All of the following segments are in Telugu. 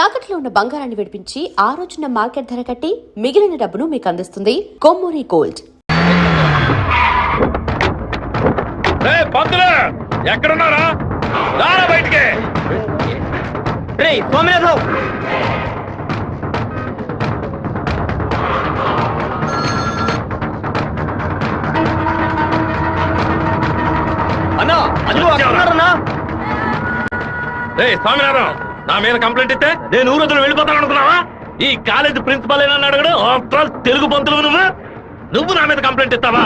తాకట్లో ఉన్న బంగారాన్ని విడిపించి ఆ రోజున మార్కెట్ ధర కట్టి మిగిలిన డబ్బును మీకు అందిస్తుంది కొమ్మూరి గోల్డ్. ఎక్కడున్నారా? బయటికి స్వామినాథం, నా మీద కంప్లైంట్ ఇస్తే నేను ఊరొద్దులు వెళ్ళిపోతాను అనుకున్నావా? ఈ కాలేజ్ ప్రిన్సిపల్ ఏనా అడగడు? తెలుగు పంతులు నువ్వు నా మీద కంప్లైంట్ ఇస్తావా?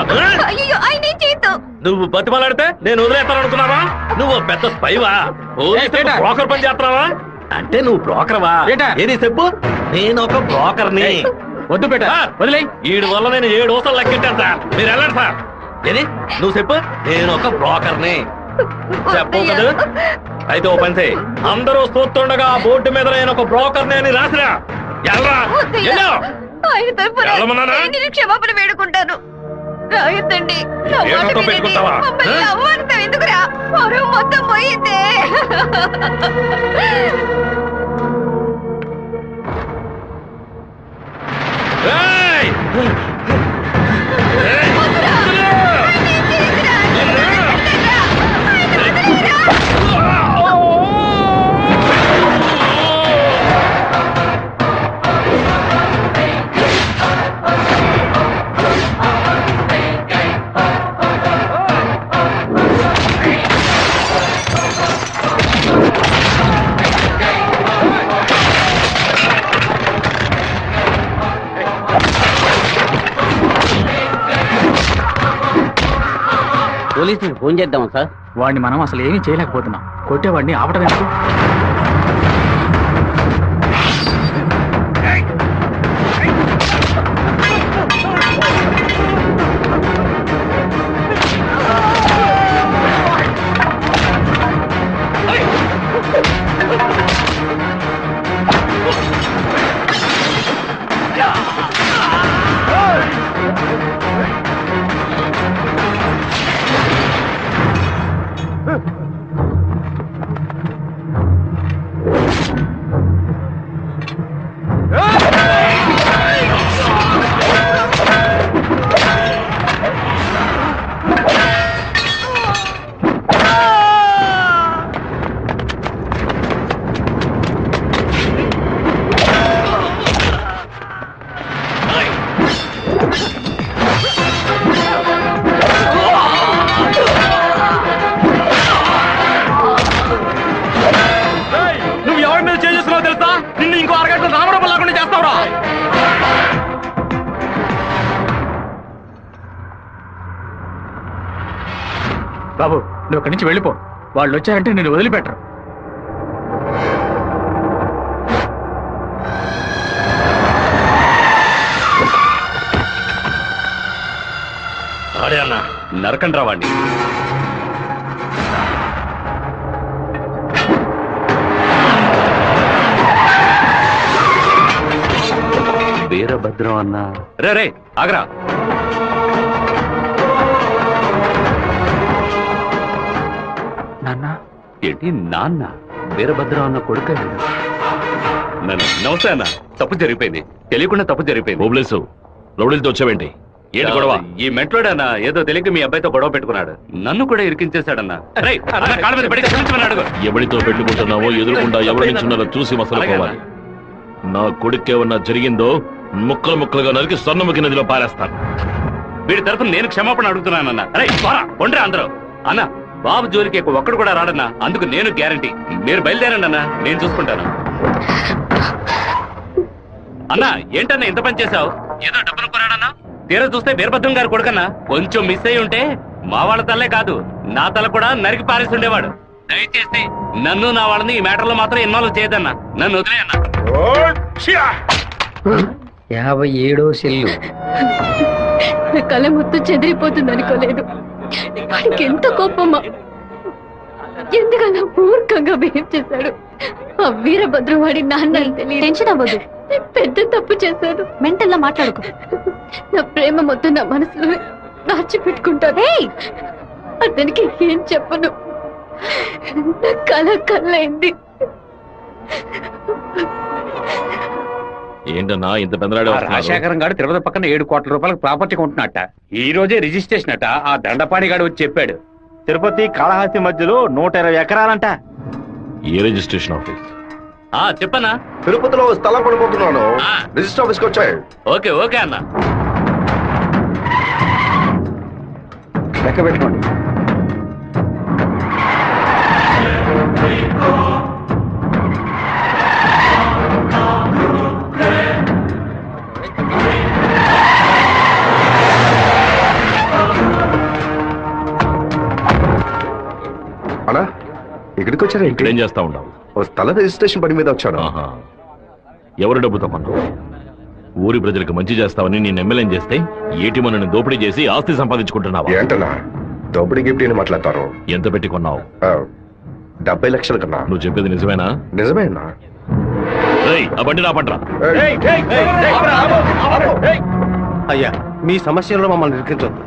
నువ్వు బతిమలాడితే నేను వదిలేస్తాను అనుకున్నావా? నువ్వు పెద్ద స్పైవా? బ్రోకర్ పని చేస్తున్నావా? అంటే నువ్వు బ్రోకర్వా? ఏది చెప్పు. నేను ఒక బ్రోకర్ని. వద్దు పెట్ట వదిలే. వీడి వల్ల నేను 7 ఊసలు లెక్కెట్టాను సార్. మీరు వెళ్ళండి సార్. ఏది నువ్వు చెప్పు. నేను ఒక బ్రోకర్ని చెప్పు కదా. అయితే ఓ పని చేయి, అందరూ చూస్తుండగా బోర్డు మీద నేను ఒక బ్రోకర్ని అని రాసిరా. క్షమాపణ వేడుకుంటాను. రాయొద్దండి. ఎందుకురా మొత్తం పోయిందే. పోలీసులకు ఫోన్ చేద్దామా సార్? వాడిని మనం అసలు ఏమీ చేయలేకపోతున్నాం. కొట్టేవాడిని ఆపటం ఎందుకు? బాబు, నువ్వు ఇక్కడి నుంచి వెళ్ళిపో. వాళ్ళు వచ్చారంటే నేను వదిలిపెట్టరు. ఆడే అన్న నరకండి రావండి. వీరభద్రం అన్న రే ఆగరా. నాన్న ఏంటి నాన్న? వీరభద్రం అన్న కొడుకు. నమస్తే అన్న. తప్పు జరిగిపోయింది, తెలియకుండా తప్పు జరిగిపోయింది. ఓబ్లేసు రౌడీలతో వచ్చావేంటి? ఏంటి గొడవ? ఈ మెంట్లోడన్నా ఏదో తెలియక మీ అబ్బాయితో గొడవ పెట్టుకున్నాడు. నన్ను కూడా ఇరికించేశాడన్నా. ఎవరితో పెట్టుకుంటున్నావో ఎదురుకుండా ఎవరి నుంచున్నారో చూసి మసలుకోవాలి. నా కొడుకేమన్నా జరిగిందో ముక్కలు ముక్కలుగా నరికి స్వర్ణముఖి నదిలో పారేస్తాను. వీడి తరఫున నేను క్షమాపణ అడుగుతున్నానన్నా. కొండ్రా అందరూ. అన్న బాబు జోలికి ఒక్కడు కూడా రాడన్నా, అందుకు నేను గ్యారంటీ. మీరు బయలుదేరండి అన్నా, నేను చూసుకుంటాను. అన్నా ఏంటన్నా ఇంత పని చేశావు? ఏదో డబ్బులు కొరాడన్నా, తీరా చూస్తే వీరభద్రం గారు కొడుకన్నా. కొంచెం మిస్ అయి ఉంటే మా వాళ్ళ తల్లే కాదు నా తల కూడా నరికి పారేసి ఉండేవాడు. దయచేసి నన్ను నా వాళ్ళని ఈ మ్యాటర్లో మాత్రం ఇన్వాల్వ్ చేయదన్నా. నన్ను వదిలేయన్నా. 57వ సెల్లు. కళ మొత్తం చెదిరిపోతుంది అనుకోలేదు. వాడికి ఎంత కోపమా! ఎందుకన్నా మూర్ఖంగా బిహేవ్ చేశాడు. ఆ వీరభద్రం వాడి నాన్న టెన్షన్ అవ్వదు. పెద్ద తప్పు చేశాడు. మెంటల్లా మాట్లాడుకో. నా ప్రేమ మొత్తం నా మనసులో దాచిపెట్టుకుంటాను. అతనికి ఏం చెప్పను. నా కళ కళ్ళైంది. ఏంటన్నా ఇంత పెద్దరాడే ఆ రాజశేఖరం గారు తిరుపతి పక్కన 7 కోట్ల రూపాయలకు ప్రాపర్టీ కొంటున్నట్ట. ఈ రోజే రిజిస్ట్రేషన్ అట. ఆ దండపాణి గారు వచ్చి చెప్పాడు. తిరుపతి కాళహస్తి మధ్యలో 120 ఎకరాలంట. ఏ రిజిస్ట్రేషన్ ఆఫీస్? చెప్పనా? తిరుపతిలో స్థలం కొనుక్కుంటున్నాను. రిజిస్టర్ ఆఫీస్కి వచ్చాయి. ఓకే ఓకే అన్న. లెక్క పెట్టుకోండి. అన్నా ఇక్కడికి వచ్చారా? ఇక్కడేం చేస్తా ఉన్నావు? ఓ స్థల రిజిస్ట్రేషన్ పని మీద వచ్చాను. ఆహా. ఎవరి డబ్బుతో కొన్నావు? ఊరి ప్రజలకు మంచి చేస్తావని నేను ఎమ్మెల్యేం చేస్తే ఏటి మనని దోపిడీ చేసి ఆస్తి సంపాదించుకుంటున్నావా? ఏంటన్నా దోపిడీ గిఫ్ట్ అని మాట్లాడతారు? ఎంత పెట్టి కొన్నావు? 70 లక్షల కన్నా. నువ్వు చెప్పేది నిజమేనా? నిజమేనా? రేయ్, ఆ బండి రాపండ్రా. అయ్యా, మీ సమస్యల్లో మమ్మల్ని ఇరికించొద్దు.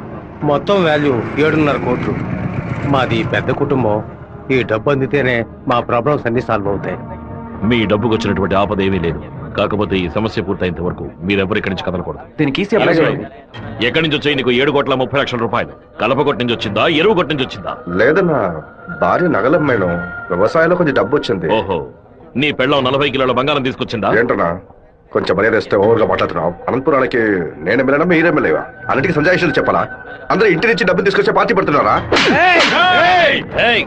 మొత్తం వాల్యూ 7.5 కోట్లు. మాది పెద్ద కుటుంబం. ఈ డబ్బు అందితేనే మా ప్రాబ్లమ్స్ అన్ని సాల్వ్ అవుతాయి. మీ డబ్బుకు వచ్చినటువంటి ఆపద ఏమీ లేదు. కాకపోతే ఈ సమస్య పూర్తయినంత వరకు మీరెవరు ఇక్కడి నుంచి కదలకూడదు. దీనికి ఎక్కడి నుంచి వచ్చాయి నీకు 7,30,00,000 రూపాయలు? కలపకొట్టి నుంచి వచ్చిందా, ఎరువు కొట్టి నుంచి వచ్చిందా? లేదన్నా, భార్య నగలమ్మేను. వ్యవసాయంలో కొంచెం డబ్బు వచ్చింది. ఓహో, నీ పెళ్ళం 40 కిలోల బంగారం తీసుకొచ్చిందా? ఏంటన్నా కొంచెం మర్యాద ఇస్తే ఓవర్గా మాట్లాడుతున్నావు. అనంతపురానికి నేను ఎమ్మెల్యేనా మీరు ఎమ్మెల్యేవా? అన్నిటికీ సంజాయిషులు చెప్పాలా? అందరూ ఇంటి నుంచి డబ్బు తీసుకొచ్చే పార్టీ పడుతున్నారా? ఏయ్!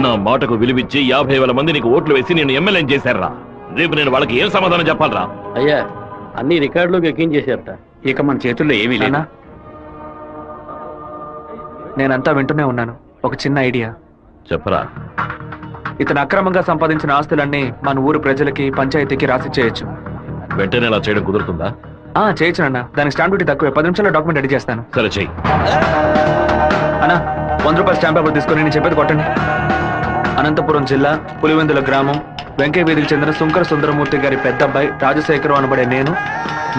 నా మాటకు విలువిచ్చి 50,000 మంది నీకు ఓట్లు వేసి నేను ఎమ్మెల్యేం చేశారా? రేపు నేను వాళ్ళకి ఏం సమాధానం చెప్పాలరా? అయ్యా, అన్ని రికార్డులోకి ఎక్కించేశారట. ఇక మన చేతుల్లో ఏమీ లేనా? నేనంతా వింటూనే ఉన్నాను. ఒక చిన్న ఐడియా చెప్పరా. ఇతను అక్రమంగా సంపాదించిన ఆస్తులన్నీ మన ఊరు ప్రజలకి, పంచాయతీకి రాసి చేయొచ్చు. వెంటనే ఇలా చేయడం కుదురుతుందా? చేయొచ్చు అన్న. దానికి స్టాంప్ డ్యూటీ తక్కువే. 10 నిమిషాల్లో డాక్యుమెంట్ రెడీ చేస్తాను. సరే చెయ్యి. అన్నా, 100 రూపాయల స్టాంప్ పేపర్ తీసుకొని నేను చెప్పేది కొట్టండి. అనంతపురం జిల్లా పులివెందుల గ్రామం వెంకయ్య వీధికి చెందిన శుంకర సుందరమూర్తి గారి పెద్ద అబ్బాయి రాజశేఖరం అనబడే నేను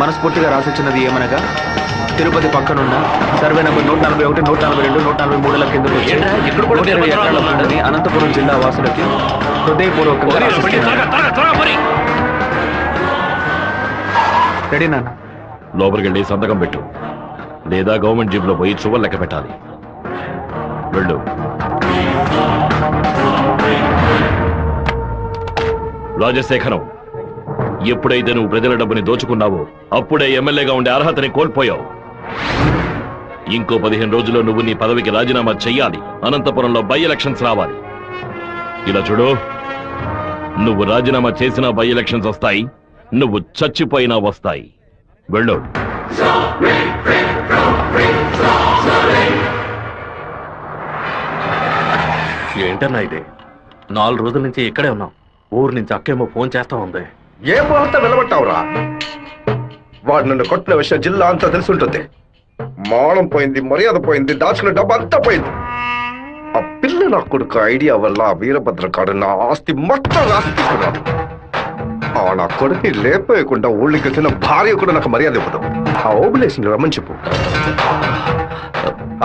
మనస్ఫూర్తిగా రాసిచ్చినది ఏమనగా, తిరుపతి పక్కనున్న సర్వే నంబర్ 141, 142, 143 కిందకు వచ్చి 120 ఎకరాల భూమిని అనంతపురం జిల్లా వాసులకి హృదయపూర్వకంగా రాసిస్తున్నాను. రెడీ నాన్న? లోపలికి వెళ్ళి సంతకం పెట్టు, లేదా గవర్నమెంట్ జీబ్ లో పోయి చువ్వలు లెక్క పెట్టాలి. వెళ్ళు. రాజశేఖరం, ఎప్పుడైతే నువ్వు ప్రజల డబ్బుని దోచుకున్నావో అప్పుడే ఎమ్మెల్యేగా ఉండే అర్హతని కోల్పోయావు. ఇంకో 15 రోజుల్లో నువ్వు నీ పదవికి రాజీనామా చెయ్యాలి. అనంతపురంలో బై ఎలక్షన్స్ రావాలి. ఇలా చూడు, నువ్వు రాజీనామా చేసినా బై ఎలక్షన్స్ వస్తాయి, నువ్వు చచ్చిపోయినా వస్తాయి. వెళ్ళు. ఏంటన్నా ఇది? 4 రోజుల నుంచి ఇక్కడే ఉన్నాం. ఊరు నుంచి అక్కేమో ఫోన్ చేస్తా ఉంది. ఏ వార్త వెలబట్టావురా? వాడు నన్ను కొట్టిన విషయం జిల్లా అంతా తెలుసుంటుంది. మానం పోయింది, మర్యాద పోయింది, దాచుకున్న డబ్బు అంతా పోయింది. ఆ పిల్ల నా కొడుకు ఐడియా వల్ల వీరభద్ర కాడు నా ఆస్తి మొత్తం రాసి తీసుకున్నాడు. ఆ నా కొడుకుని లేపేయకుండా ఊళ్ళకి వచ్చిన భార్య కూడా నాకు మర్యాద ఇవ్వదు. ఆ ఓబులేషన్ రమ్మని చెప్పు.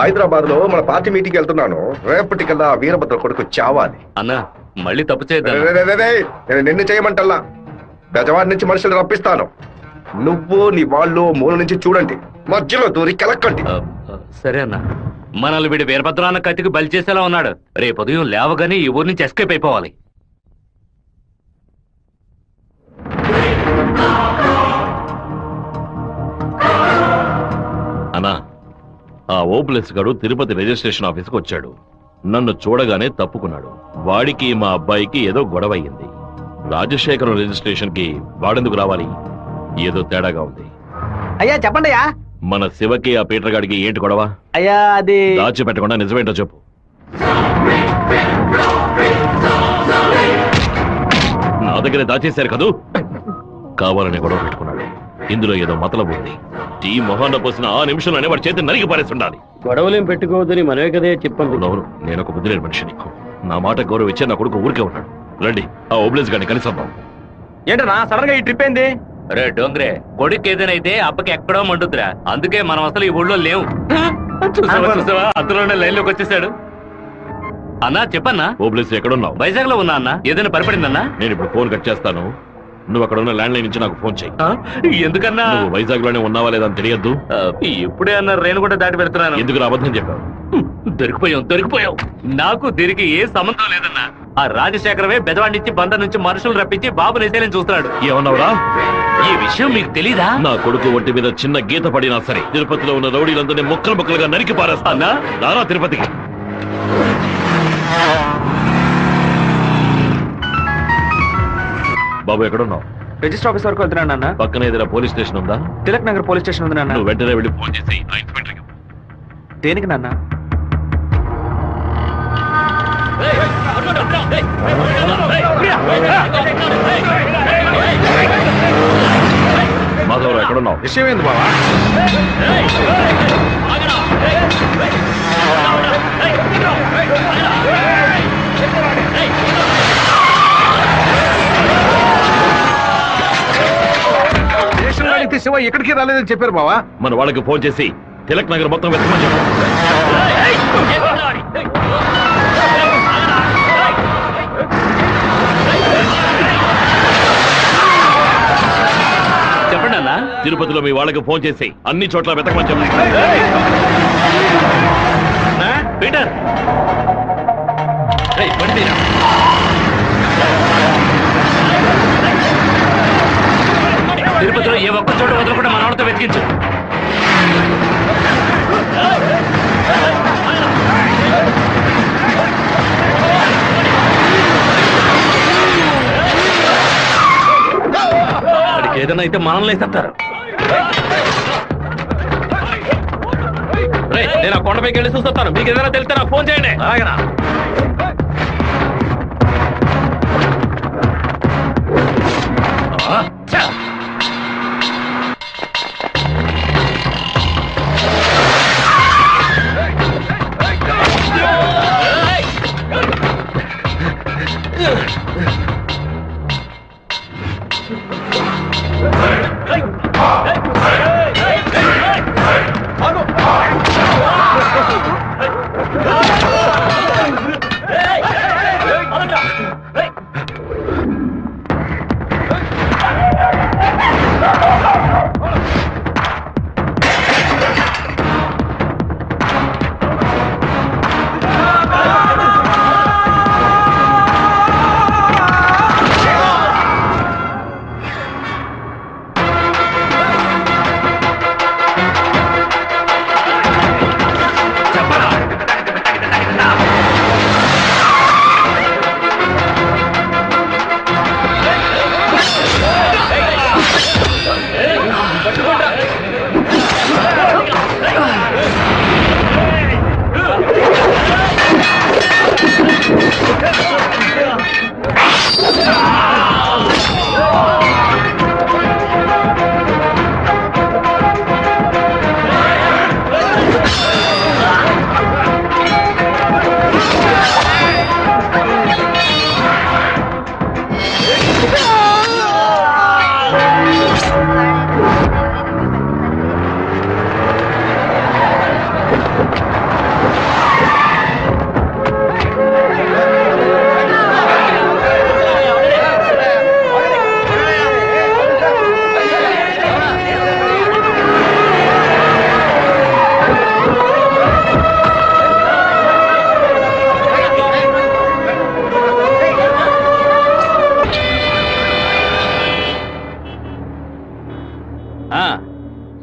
హైదరాబాద్ లో మన పార్టీ మీటింగ్ వెళ్తున్నాను. రేపటికల్లా వీరభద్ర కొడుకు చావాలి. అన్నా, మళ్ళీ తప్పు చేద్దాం. నేను నిన్ను చేయమంటల్లా. గజవాడి నుంచి మనుషులు రప్పిస్తాను. నువ్వు నీ వాళ్ళు మూల నుంచి చూడండి, మధ్యలో దూరి కెలక్కండి. సరే అన్న. మనల్ని వీడి వీరభద్రాన్న కత్తికి బలి చేసేలా ఉన్నాడు. రేపు ఉదయం లేవగానే ఈ ఊరి నుంచి ఎస్కేప్ అయిపోవాలి. అన్నా, ఆ ఓప్లెస్ గాడు తిరుపతి రిజిస్ట్రేషన్ ఆఫీస్కి వచ్చాడు. నన్ను చూడగానే తప్పుకున్నాడు. వాడికి మా అబ్బాయికి ఏదో గొడవ అయ్యింది. రాజశేఖరం రిజిస్ట్రేషన్ కి వాడెందుకు రావాలి? ఏదో తేడాగా ఉంది. అయ్యా చెప్పండి అయ్యా. మన శివకి ఆ పీటర్ గాడికి ఏంటి గొడవ? అయ్యా అది దాచిపెట్టకుండా నిజమేంటో చెప్పు. నా దగ్గర దాచేశారు కదూ. కావాలని గొడవ పెట్టుకున్నాడు. ఇందులో ఏదో మతలబు ఉంది. టీ మొహాన్న పోసిన ఆ నిమిషంలోనే వాడి చేతి నరికి పారేస్తుండాలి. గొడవలేం పెట్టుకోవద్దని మనమే కదే చెప్పండి. అవును, నేను ఒక బుద్ధి లేని మనిషిని. నా మాట గౌరవం ఇచ్చే నా కొడుకు ఊరికే ఉన్నాడు. రండి, ఆ ఓబ్లేస్ గారిని కలిసొద్దాం. ఏంటన్నా సడన్ గా ఈ ట్రిప్ ఏంది? రే డోంగ్రే, కొడుకు ఏదైతే అప్పకి ఎక్కడో మండుద్రా. అందుకే మనం అసలు ఈ ఊళ్ళో లేవు. చూసావా, అందులోనే లైన్ లోకి వచ్చేసాడు. అన్నా చెప్పన్నా. ఓబ్లేసి ఎక్కడున్నావు? వైజాగ్ లో ఉన్నా అన్నా. ఏదైనా పరిపడిందన్నా? నేను ఇప్పుడు ఫోన్ కట్ చేస్తాను. నువ్వు అక్కడ ఉన్న ల్యాండ్ లైన్ నుంచి నాకు ఫోన్ చెయ్యి. ఎందుకన్నా? నువ్వు వైజాగ్ లోనే ఉన్నావా లేదా అని తెలియద్దు. ఇప్పుడే అన్న రేణు కూడా దాటి పెడుతున్నాను. ఎందుకు అబద్ధం చెప్పావు? దొరికిపోయావు. నాకు దీనికి ఏ సంబంధం లేదన్నా. ఆ రాజశేఖరవే బెదవాడినిచ్చి బందర్ నుంచి మనుషులు రప్పించి బాబు నిసేలని చూస్తున్నాడు. ఏమన్నావురా? ఈ విషయం మీకు తెలీదా? నా కొడుకు ఒంటి మీద చిన్న గీత పడినా సరే తిరుపతిలో ఉన్న రౌడీలందరినీ ముక్కలు ముక్కలుగా నరికి పారేస్తానా? రారా తిరుపతికి. బాబు ఎక్కడున్నావు? రిజిస్టర్ ఆఫీస్ వరకు వెళ్తున్నాను నాన్న. పక్కన ఏదైనా పోలీస్ స్టేషన్ ఉందా? తిలక్ నగర్ పోలీస్ స్టేషన్ ఉంది నాన్న. నువ్వు వెంటనే వెళ్ళి ఫోన్ చేసి ఆ ఇన్స్పెక్టర్కి. దేనికి నాన్న? మాధవరావు ఎక్కడున్నావు? విషయం ఏంది బావా? స్టేషన్ అడిగితే శివ ఎక్కడికి రాలేదని చెప్పారు బావా. మన వాళ్ళకి ఫోన్ చేసి తిలక్ నగర్ మొత్తం వెతకమని చెప్పు. చెప్పండి అన్నా. తిరుపతిలో మీ వాళ్ళకి ఫోన్ చేసి అన్ని చోట్ల వెతకమని చెప్పు. పీటర్ తిరుపతిలో ఏ ఒక్క చోట వదలకుండా మన వాళ్ళతో వెతికించు. వాడికి ఏదైనా అయితే మనల్ని వేసేస్తారు. నేను ఆ కొండపైకి వెళ్ళి చూస్తాను. మీకు ఏదైనా తెలిస్తే నాకు ఫోన్ చేయండి. అలాగేనా?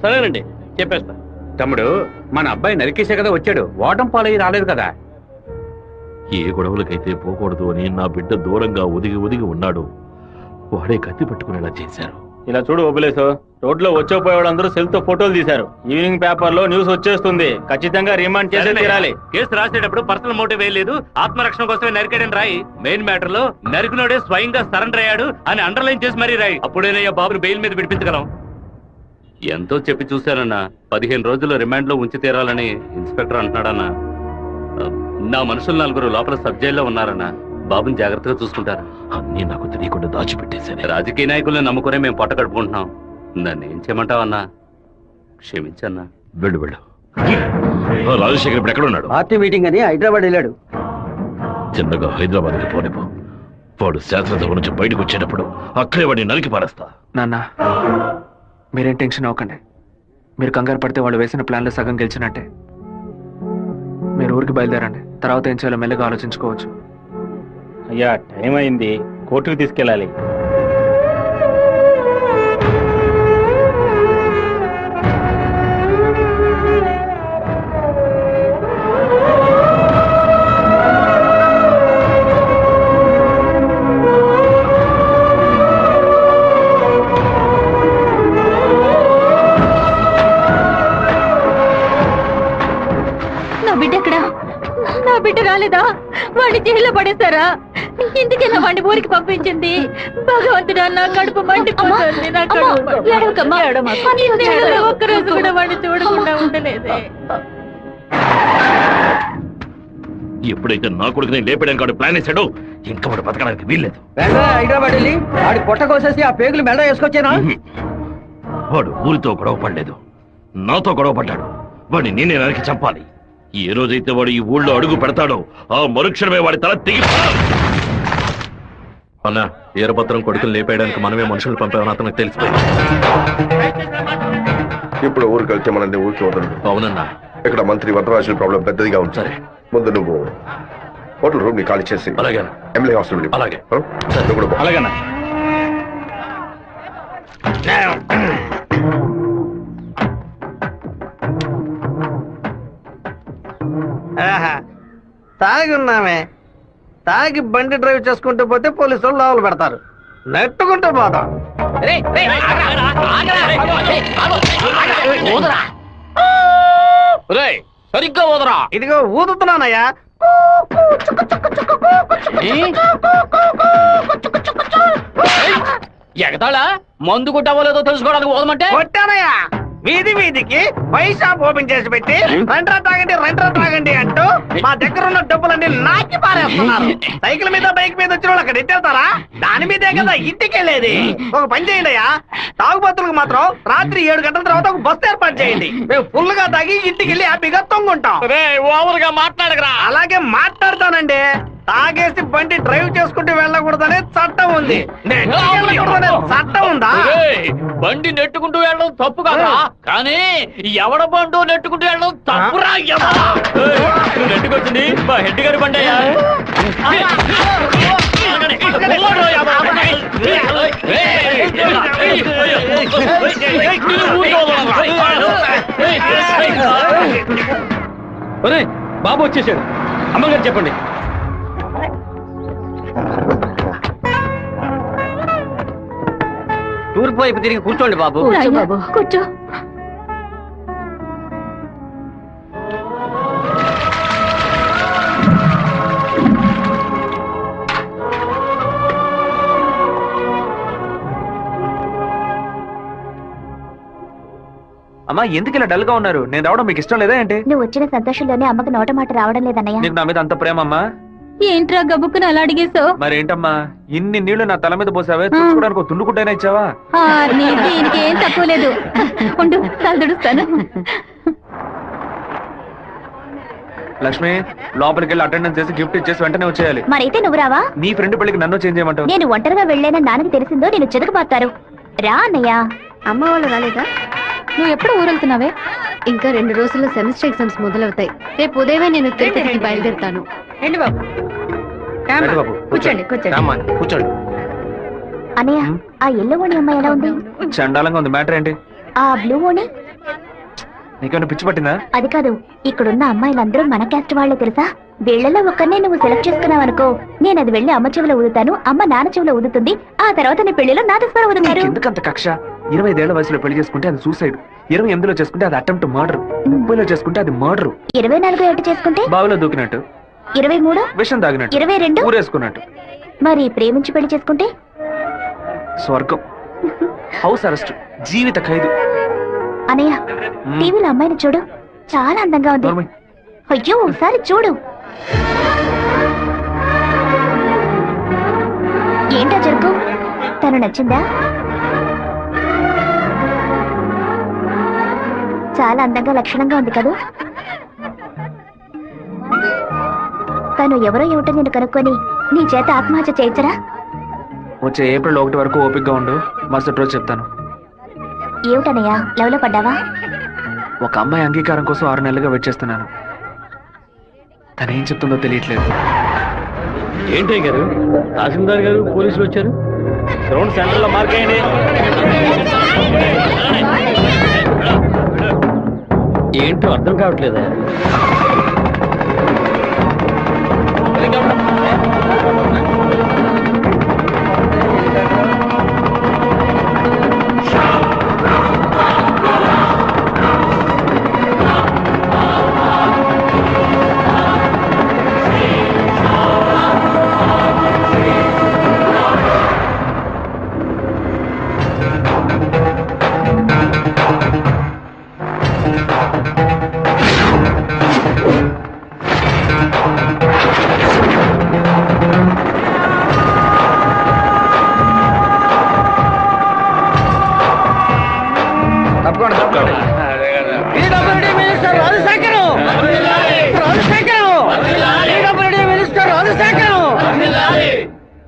సరేనండి, చెప్పేస్తా. తమ్ముడు, మన అబ్బాయి నరికేసే కదా వచ్చాడు, ఓటం పాలయ్యి రాలేదు కదా. ఏ గొడవలకైతే పోకూడదు అని నా బిడ్డ దూరంగా ఒదిగి ఒదిగి ఉన్నాడు. వాడే కత్తి పట్టుకునేలా చేశారు. ఇలా చూడు ఓబులేసు, రోడ్లో వచ్చేపోయేవాళ్ళందరూ సెల్ తో ఫోటోలు తీశారు. ఈవినింగ్ పేపర్ లో న్యూస్ వచ్చేస్తుంది. ఖచ్చితంగా రిమాండ్ చేసే తీరాలి. కేసు రాసేటప్పుడు పర్సనల్ మోటివ్ వేయలేదు, ఆత్మరక్షణ కోసమే నరికాడని రాయి. మెయిన్ మ్యాటర్ లో నరికినోడే స్వయంగా సరెండర్ అయ్యాడు అని అండర్లైన్ చేసి మరీ రాయి. అప్పుడేనయ్యా బాబుని బెయిల్ మీద విడిపించగలం. ఎంతో చెప్పి చూశానన్నా, 15 రోజులు రిమాండ్ లో ఉంచి తీరాలని ఇన్స్పెక్టర్ అంటున్నాడన్నా. నా మనుషులు 4 లోపల సబ్ జైల్లో ఉన్నారన్నా. బాబుని జాగ్రత్తగా చూసుకుంటారు. అన్నీ నాకు తెలియకుండా దాచిపెట్టేశాను. రాజకీయ నాయకులను నమ్ముకునే మేము పొట్ట కడుపుకుంటున్నాం. నన్ను ఏం చేయమంటావన్నా? క్షమించన్నా. వెళ్ళు వెళ్ళు. రాజశేఖర్ ఇప్పుడు ఎక్కడ ఉన్నాడు? పార్టీ మీటింగ్ అని హైదరాబాద్ వెళ్ళాడు. చిన్నగా హైదరాబాద్కి పోనిపో. వాడు శాశ్వత నుంచి బయటకు వచ్చేటప్పుడు అక్కడే వాడిని నరికి పారేస్తా. నాన్న మీరేం టెన్షన్ అవ్వకండి. మీరు కంగారు పడితే వాళ్ళు వేసిన ప్లాన్లో సగం గెలిచినట్టే. మీరు ఊరికి బయలుదేరండి. తర్వాత ఏం చేయాలో మెల్లగా ఆలోచించుకోవచ్చు. అయ్యా టైం అయింది, కోర్టుకు తీసుకెళ్ళాలి. నా బిడ్డ రాలేదా? వాడిని జైల్లో పడేస్తారా? ఇందుకేనా వాడిని ఊరికి పంపించింది? భగవంతుడా, నా కడుపు మండిపోతుంది. నా ఒక్కరోజు కూడా వాడిని చూడకుండా ఉండలేదే. ఎప్పుడైతే నా కొడుకుని లేపడానికి వాడు ప్లాన్ వేసాడో ఇంకా వాడు బతకడానికి వీల్లేదు. హైదరాబాద్ వెళ్ళి వాడి పొట్ట కోసేసి ఆ పేగులు మెడ వేసుకొచ్చానా? వాడు ఊరితో గొడవ పడలేదు, నాతో గొడవ పడ్డాడు. వాడిని నేనే నరికి చంపాలి. ఏ రోజైతే వాడు ఈ ఊళ్ళో అడుగు పెడతాడో ఆ మరుక్షణమే వాడి తల తెగి. అన్న ఈరభద్రం కొడుకులు లేపేయడానికి మనమే మనుషులు పంపామని అతనికి తెలిసిపోయింది. ఇప్పుడు ఊరికి వెళ్తే మనల్ని ఊరికి వదలడు. అవునన్నా. ఇక్కడ మంత్రి వరదరాజుల ప్రాబ్లం పెద్దదిగా ఉంది. సరే, ముందు నువ్వు హోటల్ రూమ్ ని ఖాళీ చేసి అలాగే ఎమ్మెల్యే హాస్టల్ అలాగే నువ్వు కూడా పో. అలాగేనా? తాగి ఉన్నామే, తాగి బండి డ్రైవ్ చేసుకుంటూ పోతే పోలీసు వాళ్ళు లోపల పెడతారు. నెట్టుకుంటూ పోతాం. సరిగ్గా వదరా. ఇదిగో ఊదుతున్నానయ్యా. ఎగతాళా మందు కొట్టవలేదో తెలుసుకోవడానికి పోదమంటే కొట్టానయ్యా. వీధి వీధికి వైన్ షాప్ ఓపెన్ చేసి పెట్టి రెండ్రా తాగండి అంటూ మా దగ్గర ఉన్న డబ్బులన్నీ నాకి పారేస్తున్నారు. సైకిల్ మీద బైక్ మీద వచ్చిన వాళ్ళు అక్కడ ఎత్తేస్తారా? దాని మీదే కదా ఇంటికి వెళ్ళేది. ఒక పని చేయండి అయ్యా, తాగుబోతులకు మాత్రం రాత్రి 7 గంటల తర్వాత ఒక బస్సు ఏర్పాటు చేయండి. మేము ఫుల్ గా తాగి ఇంటికి వెళ్ళి హ్యాపీగా తొంగుంటాం. ఓవర్గా మాట్లాడగరా. అలాగే మాట్లాడతానండి. తాగేసి బండి డ్రైవ్ చేసుకుంటూ వెళ్ళకూడదనే చట్టం ఉంది. చట్టం ఉందా? బండి నెట్టుకుంటూ వెళ్ళడం తప్పు కదా, కానీ ఎవడ బండు నెట్టుకుంటూ వెళ్ళడం తప్పురా. నెట్టుకొచ్చింది మా హెడ్ గారి బండి అయ్యా. బాబు వచ్చేసాడు. అమ్మగారు చెప్పండి. తూర్పు వైపు తిరిగి కూర్చోండి బాబు. బాబు కూర్చో. అమ్మా ఎందుకు ఇలా డల్ గా ఉన్నారు? నేను రావడం మీకు ఇష్టం లేదా ఏంటి? నువ్వు వచ్చిన సంతోషంలోనే అమ్మకు నోట మాట రావడం లేదన్నయ్య. నీకు నా మీద అంత ప్రేమ అమ్మా? ఏంట్రా గబుక్కుని అలా అడిగేశావు? మరేంటమ్మా ఇన్ని నీళ్లు నా తల మీద పోసావే, చూసుకోవడానికి ఒక తుండుకుంటైనా ఇచ్చావా? దీనికి ఏం తక్కువ లేదు. ఉండు, తలదుడుస్తాను. లక్ష్మి లోపలికి వెళ్ళి అటెండెన్స్ చేసి గిఫ్ట్ ఇచ్చేసి వెంటనే వచ్చేయాలి. మరైతే నువ్వు రావా? నీ ఫ్రెండ్ పెళ్లికి నన్ను చేంజ్ చేయమంటావు? నేను ఒంటరిగా వెళ్ళానని నాన్నకి తెలిసిందో నేను చెదకబారుతారు. రా అన్నయ్య. అమ్మ వాళ్ళు రాలేదా? నువ్వు ఎప్పుడు ఊరెళ్తున్నావే? ఇంకా 2 రోజుల్లో సెమిస్టర్ ఎగ్జామ్స్ మొదలవుతాయి. రేపు ఉదయమే నేను తిరుపతికి బయలుదేరుతాను. రండి బాబు. కూర్చోండి కూర్చోండి. అన్నయ్య, ఆ ఎల్లో ఓణి అమ్మాయి ఎలా ఉంది? చండాలంగా ఉంది. మ్యాటర్ ఏంటి? ఆ బ్లూ ఓణి? నీకేమైనా పిచ్చి పట్టిందా? అది కాదు, ఇక్కడున్న అమ్మాయిలందరూ మన క్యాస్ట్ వాళ్లే తెలుసా? వీళ్లలో ఒక్కనే నువ్వు సెలెక్ట్ చేసుకున్నావు అనుకో, నేను అది వెళ్ళి అమ్మ చెవిలో ఊదుతాను, అమ్మ నాన్న చెవిలో ఊదుతుంది, ఆ తర్వాత నీ పెళ్లిలో నాదస్వరం ఊదుతారు. ఎందుకంత కక్ష? 25 ఏళ్ల వయసులో పెళ్లి చేసుకుంటే అది సూసైడ్, 28లో చేసుకుంటే అది అటెంప్ట్ మర్డర్, 30లో చేసుకుంటే అది మర్డర్, 24 ఏట చేసుకుంటే బావిలో దూకినట్టు, 23 విషం తాగినట్టు, 22 ఊరేసుకున్నట్టు. మరి ప్రేమించి పెళ్లి చేసుకుంటే స్వర్గం, హౌస్ అరెస్ట్, జీవిత ఖైదు. అనయ్య, టీవీలో అమ్మాయిని చూడు, చాలా అందంగా ఉంది. అయ్యో ఒకసారి చూడు. ఏంటా జరుగు? తను నచ్చిందా? చాలా అందంగా లక్షణంగా ఉంది కదూ. తను ఎవరో ఏమిటో నేను కనుక్కొని నీ చేత ఆత్మహత్య చేయించరా? వచ్చే ఏప్రిల్ 1 వరకు ఓపికగా ఉండు, మరుసటి రోజు చెప్తాను. ఏమిటనయ్యా, లవ్లో పడ్డావా? ఒక అమ్మాయి అంగీకారం కోసం 6 నెలలుగా వెయిట్ చేస్తున్నాను. తనేం చెప్తుందో తెలియట్లేదు. ఏంటి గారు, తహసీల్దార్ గారు పోలీసులు వచ్చారు. గ్రౌండ్ సెంటర్ లో మార్క్ అయ్యండి. ఏంటో అర్థం కావట్లేదా?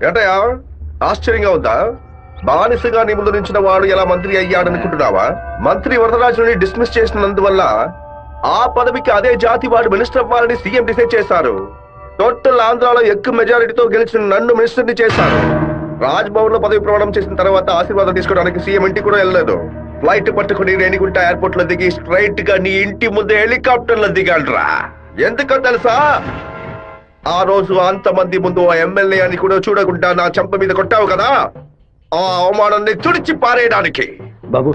ఏంటయ్యా ఆశ్చర్యంగా ఉందా? బానిసగా నీ ముందు నుంచిన వాడు ఎలా మంత్రి అయ్యాడనుకుంటున్నావా? మంత్రి వరదరాజుని డిస్మిస్ చేసినందువల్ల ఆ పదవికి అదే జాతి వాడు మినిస్టర్ అవ్వాలని సీఎం డిసైడ్ చేశారు. టోటల్ ఆంధ్రాలో ఎక్కువ మెజారిటీతో గెలిచిన నన్ను మినిస్టర్ని చేశారు. రాజ్భవన్ లో పదవి ప్రమాణం చేసిన తర్వాత ఆశీర్వాదం తీసుకోవడానికి సీఎం ఇంటికి కూడా వెళ్ళలేదు. ఫ్లైట్ పట్టుకుని రేణిగుంట ఎయిర్పోర్ట్ లో దిగి స్ట్రైట్ గా నీ ఇంటి ముందే హెలికాప్టర్ లో దిగాడ్రా. ఎందుకో తెలుసా? ఆ రోజు అంతమంది ముందు ఆ ఎమ్మెల్యే అని కూడా చూడకుండా నా చెంప మీద కొట్టావు కదా, ఆ అవమానాన్ని తుడిచి పారేయడానికి.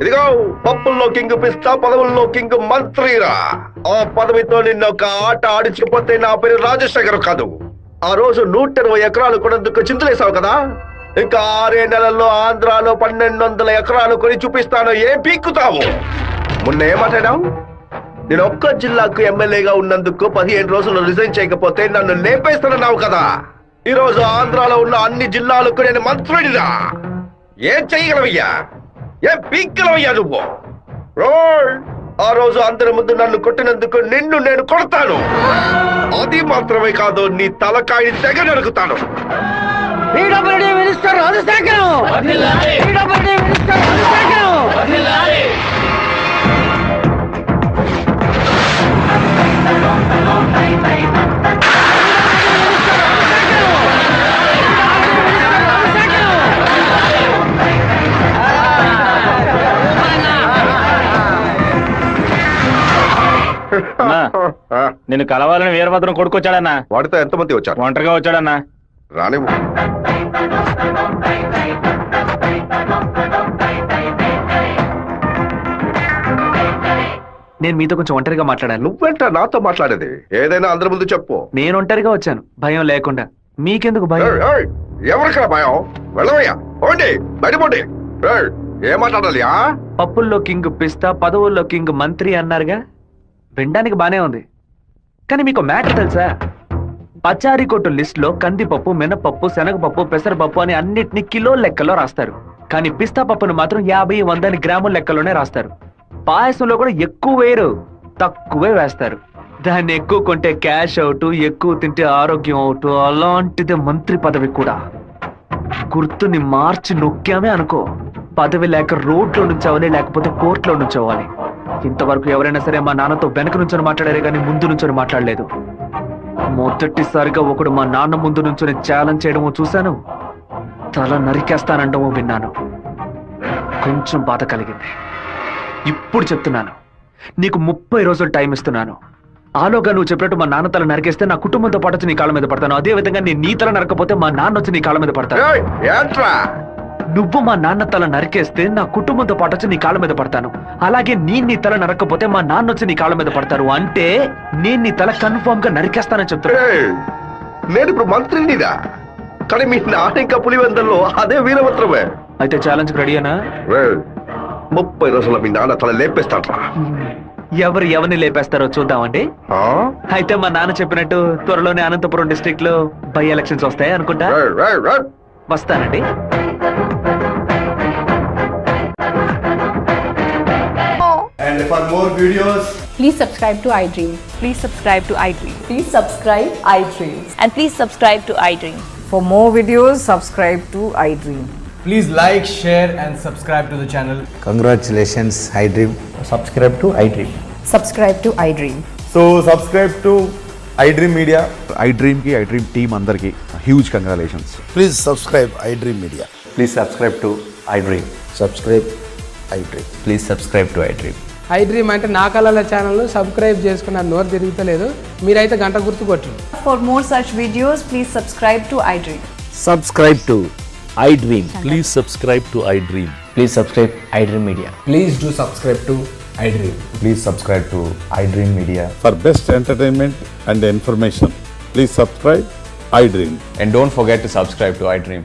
ఇదిగో పప్పుల్లో కింగ్ పిస్తా, పదవుల్లో కింగ్ మంత్రిరా. ఆ పదవితో నిన్న ఒక ఆట ఆడించకపోతే నా పేరు రాజశేఖర్ కాదు. ఆ రోజు 120 ఎకరాలు కొనేందుకు చింతలేసావు కదా, ఇంకా 6 నెలల్లో ఆంధ్రాలో 1200 ఎకరాలు కొని చూపిస్తాను. ఏం పీక్కుతావు? మొన్న ఏమాటాడావు? నేను ఒక్క జిల్లాకు ఎమ్మెల్యేగా ఉన్నందుకు 15 రోజులు రిజైన్ చేయకపోతే నన్ను లేపేస్తానన్నావు కదా. ఈ రోజు ఆంధ్రాలో ఉన్న అన్ని జిల్లాలకు నేను మంత్రుడిరా. ఏం చెయ్యగలవయ్యా? ఏం పీక్కలవయ్యా నువ్వు? ఆ రోజు అందరి ముందు నన్ను కొట్టినందుకు నిన్ను నేను కొడతాను. అది మాత్రమే కాదు, నీ తలకాయని తెగ నరుకుతాను. మినిస్టర్ రాజశేఖరం. నేను కలవాలని వీరభద్రం కొడుకొచ్చాడన్నా. వాడితో ఎంతమంది వచ్చారు? ఒంటరిగా వచ్చాడన్నా. రానివ్వు. నేను మీతో కొంచెం ఒంటరిగా మాట్లాడాను. నువ్వేంట నాతో మాట్లాడేది? ఏదైనా అందరి ముందు చెప్పు. నేను ఒంటరిగా వచ్చాను, భయం లేకుండా. మీకెందుకు భయం? ఎవరికరా భయం? వెళ్ళవయ్యా, పోండి, బయటపోండి. ఏం మాట్లాడాలి? పప్పుల్లో కింగ్ పిస్తా, పదవుల్లో కింగ్ మంత్రి అన్నారుగా. వినడానికి బానే ఉంది, కానీ మీకు మ్యాటర్ తెలుసా? పచారీ కొట్టు లిస్ట్ లో కందిపప్పు, మినపప్పు, శనగపప్పు, పెసరపప్పు అని అన్నిటినీ కిలో లెక్కలో రాస్తారు. కానీ పిస్తా పప్పును మాత్రం 50-100 గ్రాముల లెక్కలోనే రాస్తారు. పాయసంలో కూడా ఎక్కువ వేరు, తక్కువే వేస్తారు. దాన్ని ఎక్కువ కొంటే క్యాష్ అవుట్, ఎక్కువ తింటే ఆరోగ్యం అవుట్. అలాంటిదే మంత్రి పదవి కూడా. గుర్తుని మార్చి నొక్కామే అనుకో, పదవి లేక రోడ్లో నుంచోవాలి, లేకపోతే కోర్టులో నుంచోవాలి. ఇంతవరకు ఎవరైనా సరే మా నాన్నతో వెనక నుంచొని మాట్లాడారే కానీ ముందు నుంచొని మాట్లాడలేదు. మొదటిసారిగా ఒకడు మా నాన్న ముందు నుంచొని ఛాలెంజ్ చేయడమో చూశాను, తల నరికేస్తానండమో విన్నాను. కొంచెం బాధ కలిగింది. ఇప్పుడు చెప్తున్నాను, నీకు 30 రోజులు టైం ఇస్తున్నాను. ఆలోగా నువ్వు చెప్పినట్టు మా నాన్న తల నరికేస్తే నా కుటుంబంతో పాటు వచ్చి నీ కాళ్ళ మీద పడతాను. అదే విధంగా నేను నీ తల నరకపోతే మా నాన్న వచ్చి నీ కాళ్ళ మీద పడతాను. నువ్వు మా నాన్న తల నరికేస్తే నా కుటుంబంతో పాటు వచ్చి నీ కాళ్ళ మీద పడతాను. అలాగే నీ తల నరకపోతే మా నాన్న వచ్చి నీ కాళ్ళ మీద పడతారు. అంటే నేను నీ తల కన్ఫర్మ్ గా నరికేస్తానని చెప్తాను. నేను ఇప్పుడు మంత్రినిరా, కానీ మీ నాన్న ఇంకా పులివెందల్లో అదే వీరభద్రమే. అయితే ఛాలెంజ్ రెడీనా? 30 రోజుల్లో మీ నాన్న తల లేపేస్తాడ్రా. ఎవరిని లేపేస్తారో చూద్దామండి. అయితే మా నాన్న చెప్పినట్టు త్వరలోనే అనంతపురం డిస్ట్రిక్ట్ లో బై ఎలక్షన్స్ వస్తాయి అనుకుంటా. వస్తానండి. And for more videos, Please subscribe to iDream. Please subscribe to iDream. Please subscribe iDream. And please subscribe to iDream. For more videos, subscribe to iDream. Please like, share and subscribe to the channel. Congratulations iDream. Subscribe to iDream. Subscribe to iDream. So subscribe to iDream Media. iDream ki iDream team andarki huge congratulations. Please subscribe iDream media. Please subscribe to iDream. Subscribe iDream. Please subscribe to iDream. iDream అంటే నా కళల ఛానల్ సబ్స్క్రైబ్ చేసుకున్న నోరు తిరుగుతలేదు, మీరైతే గంట గుర్తు కొట్టండి. For more such videos, please subscribe to iDream. Subscribe to iDream. Please subscribe to iDream. Please subscribe iDream Media. Please do subscribe to iDream. Please subscribe to iDream Media. For best entertainment and information please subscribe iDream. And don't forget to subscribe to iDream.